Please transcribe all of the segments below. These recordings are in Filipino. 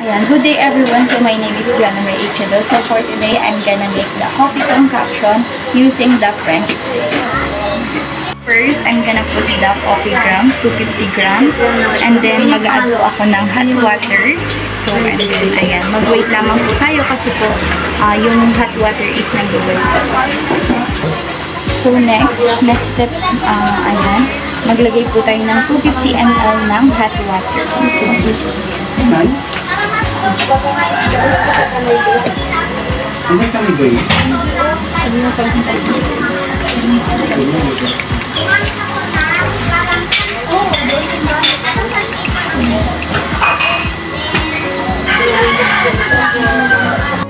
Ayan, good day everyone. So my name is Gianna May Ichido. So for today, I'm gonna make the coffee concoction using the French press. First, I'm gonna put the coffee grounds, 250 grams. And then mag-add po ako ng hot water. So and then, ayan, mag-wait lamang po tayo kasi po yung hot water is nag-boil. So next step, ayan, maglagay po tayo ng 250 ml ng hot water.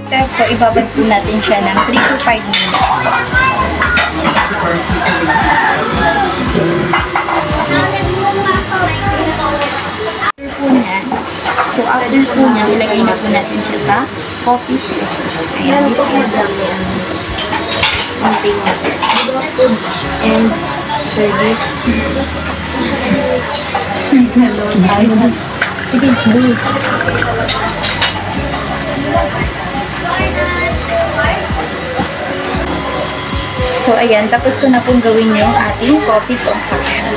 Step po, ibabad po natin siya ng 3 to 5 minutes. So after po niya, ilagay na po natin siya sa coffee sauce. Ayan, this one. Konting water. And service. Sige, booze. So ayan, tapos ko na pong gawin yung ating coffee concoction.